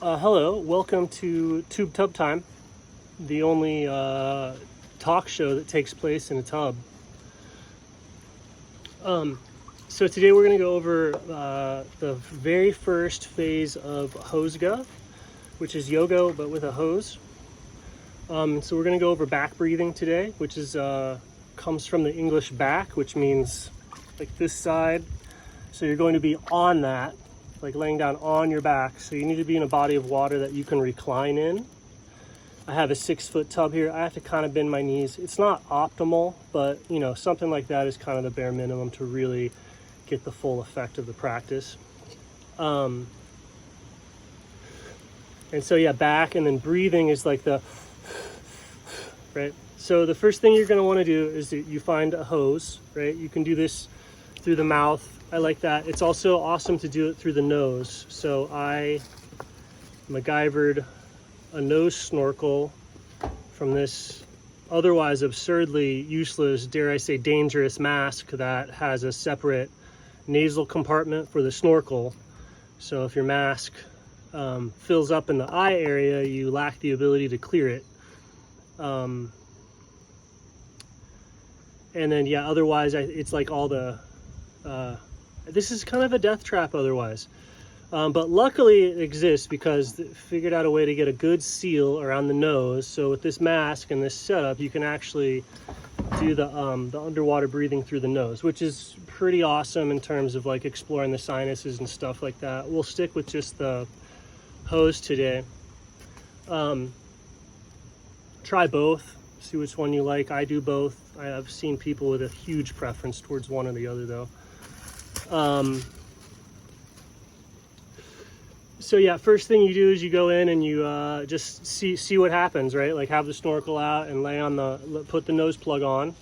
Hello, welcome to Tube Tub Time, the only talk show that takes place in a tub. So today we're going to go over the very first phase of Hosga, which is yoga but with a hose. So we're going to go over back breathing today, which is comes from the English back, which means like this side. So you're going to be on that, like laying down on your back. So you need to be in a body of water that you can recline in. I have a 6-foot tub here. I have to kind of bend my knees. It's not optimal, but you know, something like that is kind of the bare minimum to really get the full effect of the practice. And so yeah, back, and then breathing is like the, right? So the first thing you're gonna wanna do is that you find a hose, right? You can do this through the mouth. I like that. It's also awesome to do it through the nose. So I MacGyvered a nose snorkel from this otherwise absurdly useless, dare I say dangerous mask that has a separate nasal compartment for the snorkel. So if your mask fills up in the eye area, you lack the ability to clear it. And then yeah, otherwise it's like all the this is kind of a death trap otherwise. But luckily it exists because they figured out a way to get a good seal around the nose. So with this mask and this setup, you can actually do the underwater breathing through the nose, which is pretty awesome in terms of like exploring the sinuses and stuff like that. We'll stick with just the hose today. Try both, see which one you like. I do both. I've seen people with a huge preference towards one or the other though. So yeah, first thing you do is you go in and you just see what happens, right? Like have the snorkel out and lay on put the nose plug on.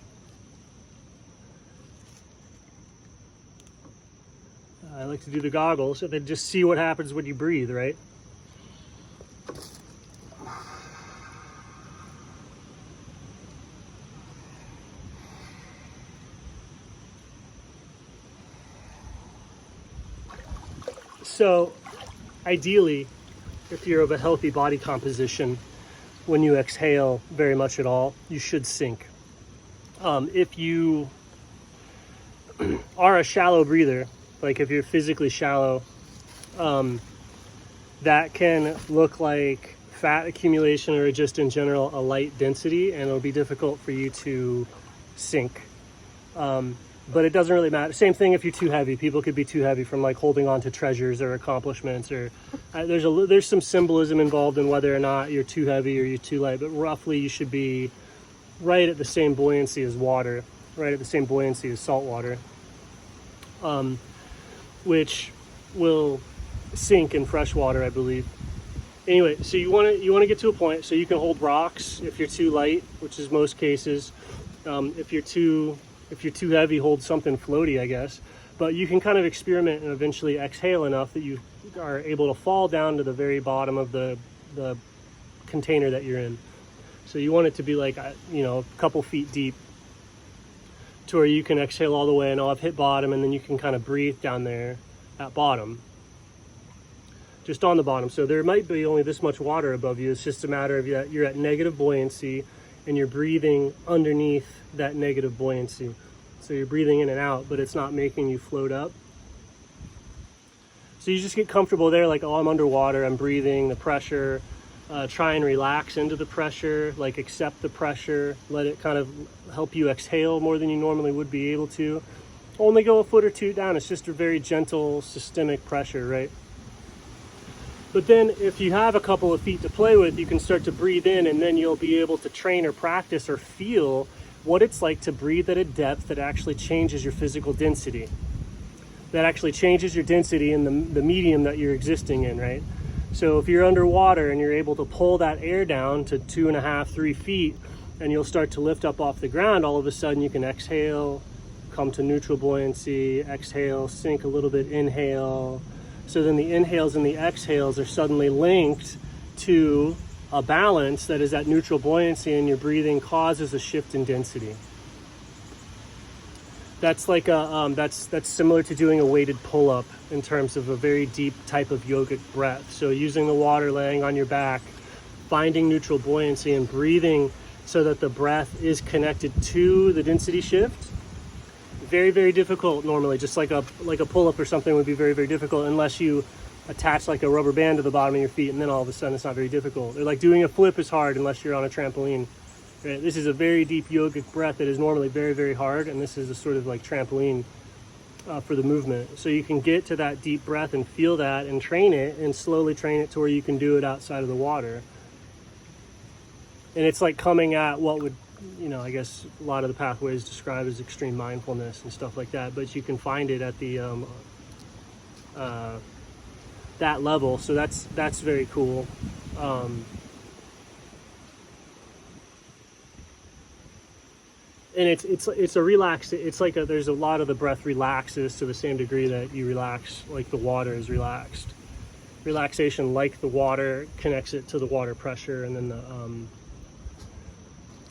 I like to do the goggles, and then just see what happens when you breathe, right? So ideally, if you're of a healthy body composition, when you exhale very much at all, you should sink. If you are a shallow breather, like if you're physically shallow, that can look like fat accumulation or just in general a light density, and it'll be difficult for you to sink. But it doesn't really matter. Same thing if you're too heavy. People could be too heavy from like holding on to treasures or accomplishments, or there's some symbolism involved in whether or not you're too heavy or you're too light, but roughly you should be right at the same buoyancy as water, right at the same buoyancy as salt water, which will sink in fresh water, I believe. Anyway, so you want to get to a point so you can hold rocks if you're too light, which is most cases. If you're too heavy, hold something floaty, I guess. But you can kind of experiment and eventually exhale enough that you are able to fall down to the very bottom of the container that you're in. So you want it to be like, you know, a couple feet deep to where you can exhale all the way and I've hit bottom, and then you can kind of breathe down there at bottom, just on the bottom. So there might be only this much water above you. It's just a matter of you're at negative buoyancy and you're breathing underneath that negative buoyancy. So you're breathing in and out, but it's not making you float up. So you just get comfortable there, like, oh, I'm underwater, I'm breathing, the pressure. Try and relax into the pressure, like accept the pressure, let it kind of help you exhale more than you normally would be able to. Only go a foot or two down. It's just a very gentle systemic pressure, right? But then if you have a couple of feet to play with, you can start to breathe in, and then you'll be able to train or practice or feel what it's like to breathe at a depth that actually changes your physical density. That actually changes your density in the medium that you're existing in, right? So if you're underwater and you're able to pull that air down to 2.5, 3 feet, and you'll start to lift up off the ground, all of a sudden you can exhale, come to neutral buoyancy, exhale, sink a little bit, inhale. So then the inhales and the exhales are suddenly linked to a balance that is at neutral buoyancy, and your breathing causes a shift in density. That's like a that's similar to doing a weighted pull-up in terms of a very deep type of yogic breath. So using the water, laying on your back, finding neutral buoyancy and breathing so that the breath is connected to the density shift. Very, very difficult normally, just like a pull-up or something would be very, very difficult unless you attach like a rubber band to the bottom of your feet, and then all of a sudden it's not very difficult. Or like doing a flip is hard unless you're on a trampoline. Right? This is a very deep yogic breath that is normally very, very hard, and this is a sort of like trampoline for the movement. So you can get to that deep breath and feel that and train it and slowly train it to where you can do it outside of the water. And it's like coming at what would, I guess a lot of the pathways describe as extreme mindfulness and stuff like that, but you can find it at the that level. So that's very cool. And it's a relax. It's like there's a lot of the breath relaxes to the same degree that you relax, like the water is relaxed. Relaxation, like the water, connects it to the water pressure, and then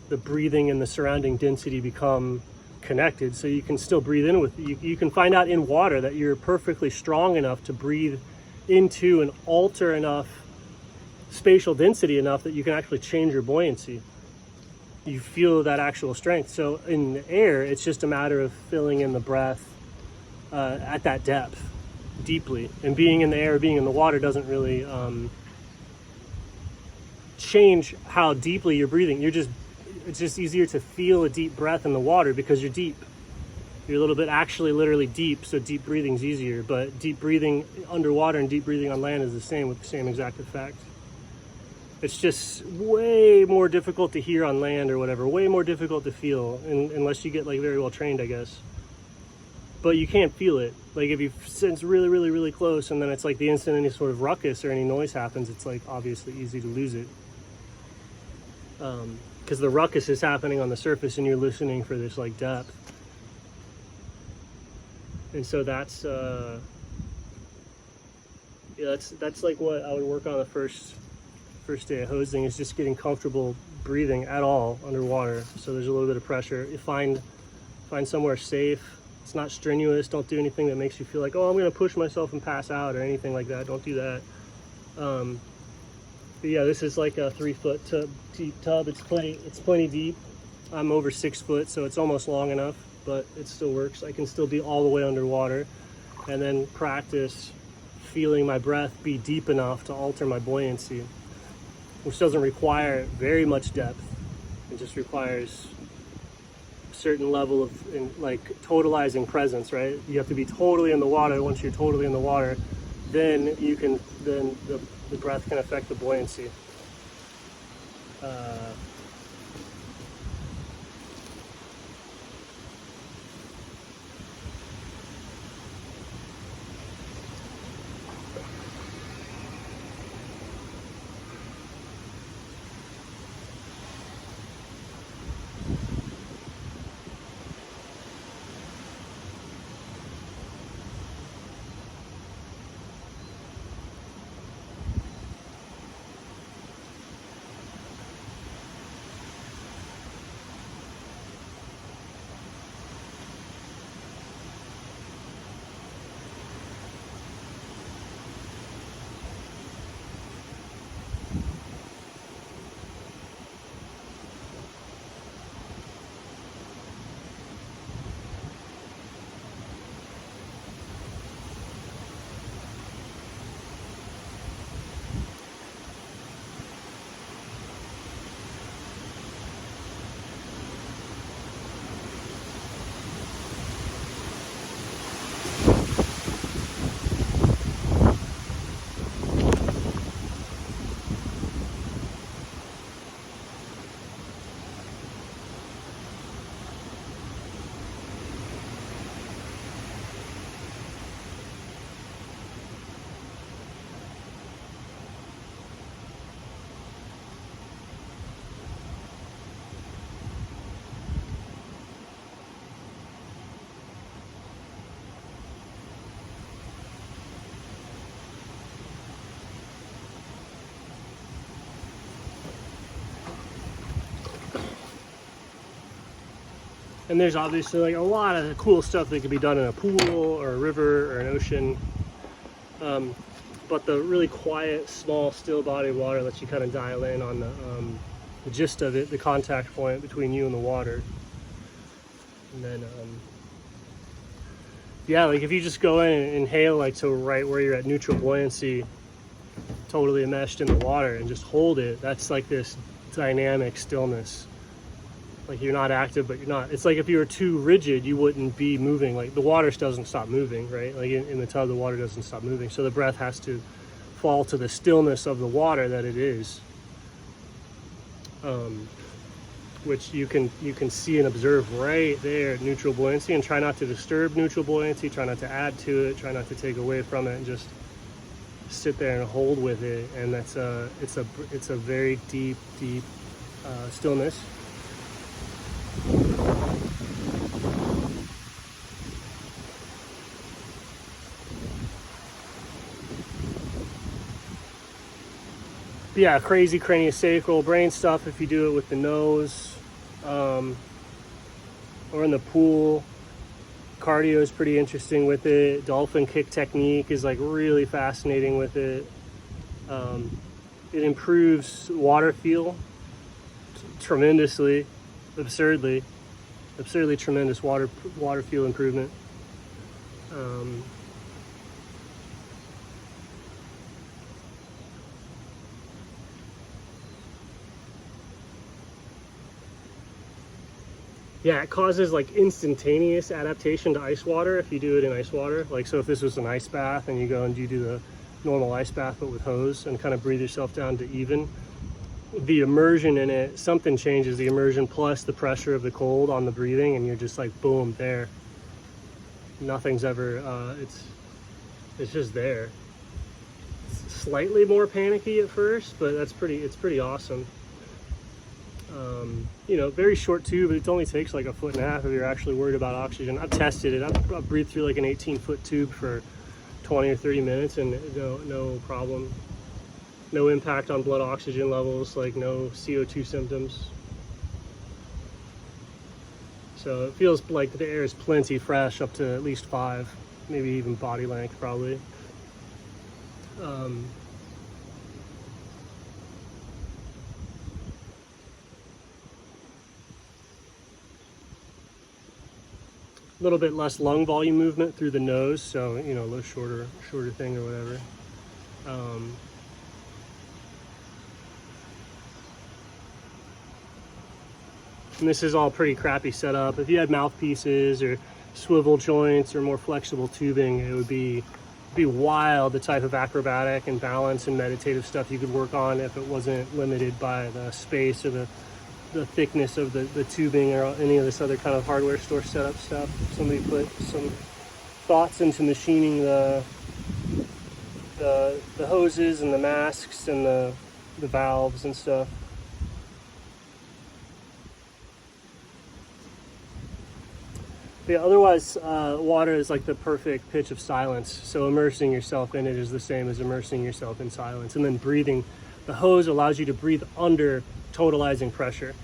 the breathing and the surrounding density become connected. So you can still breathe in with you can find out in water that you're perfectly strong enough to breathe into and alter enough spatial density enough that you can actually change your buoyancy. You feel that actual strength. So in the air, it's just a matter of filling in the breath at that depth deeply, and being in the air, being in the water doesn't really change how deeply you're breathing. It's just easier to feel a deep breath in the water because you're deep. You're a little bit actually literally deep, so deep breathing's easier, but deep breathing underwater and deep breathing on land is the same with the same exact effect. It's just way more difficult to hear on land or whatever, way more difficult to feel, unless you get like very well trained, I guess. But you can't feel it. Like if you sense really, really, really close, and then it's like the instant any sort of ruckus or any noise happens, it's like obviously easy to lose it. Because the ruckus is happening on the surface and you're listening for this like depth. And so that's like what I would work on the first day of hosing, is just getting comfortable breathing at all underwater. So there's a little bit of pressure. You find somewhere safe. It's not strenuous. Don't do anything that makes you feel like, oh, I'm going to push myself and pass out or anything like that. Don't do that. But yeah, this is like a 3-foot deep tub. It's plenty deep. I'm over 6 foot, so it's almost long enough, but it still works. I can still be all the way underwater, and then practice feeling my breath be deep enough to alter my buoyancy, which doesn't require very much depth. It just requires a certain level of like totalizing presence, right? You have to be totally in the water. Once you're totally in the water, then the breath can affect the buoyancy. And there's obviously like a lot of cool stuff that could be done in a pool or a river or an ocean. But the really quiet, small, still body of water lets you kind of dial in on the gist of it, the contact point between you and the water. And then, yeah, like if you just go in and inhale, like so right where you're at neutral buoyancy, totally enmeshed in the water, and just hold it, that's like this dynamic stillness. Like you're not active, but you're not. It's like if you were too rigid, you wouldn't be moving. Like the water doesn't stop moving, right? Like in the tub, the water doesn't stop moving. So the breath has to fall to the stillness of the water that it is, which you can see and observe right there at neutral buoyancy. And try not to disturb neutral buoyancy. Try not to add to it. Try not to take away from it. And just sit there and hold with it. And that's it's a very deep stillness. But yeah, crazy craniosacral brain stuff if you do it with the nose, or in the pool. Cardio is pretty interesting with it. Dolphin kick technique is like really fascinating with it. It improves water feel tremendously, absurdly tremendous water feel improvement. Yeah, it causes like instantaneous adaptation to ice water if you do it in ice water. Like, so if this was an ice bath and you go and you do the normal ice bath but with hose and kind of breathe yourself down to even, the immersion in it, something changes. The immersion plus the pressure of the cold on the breathing, and you're just like boom, there. Nothing's ever it's just there. It's slightly more panicky at first, but it's pretty awesome. You know, very short tube. It only takes like 1.5 feet if you're actually worried about oxygen. I've tested it. I've breathed through like an 18-foot tube for 20 or 30 minutes and no problem. No impact on blood oxygen levels, like no CO2 symptoms. So it feels like the air is plenty fresh, up to at least 5, maybe even body length probably. A little bit less lung volume movement through the nose, so you know, a little shorter thing or whatever. And this is all pretty crappy setup. If you had mouthpieces or swivel joints or more flexible tubing, it would be wild, the type of acrobatic and balance and meditative stuff you could work on if it wasn't limited by the space or the thickness of the tubing or any of this other kind of hardware store setup stuff. Somebody put some thoughts into machining the hoses and the masks and the valves and stuff. Yeah, otherwise, water is like the perfect pitch of silence. So immersing yourself in it is the same as immersing yourself in silence. And then breathing, the hose allows you to breathe under totalizing pressure.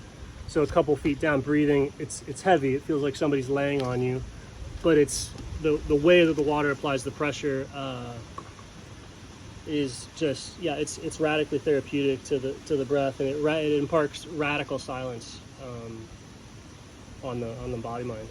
So a couple feet down breathing, it's heavy. It feels like somebody's laying on you, but it's the way that the water applies the pressure is just, yeah, it's radically therapeutic to the breath, and it imparts radical silence on the body mind.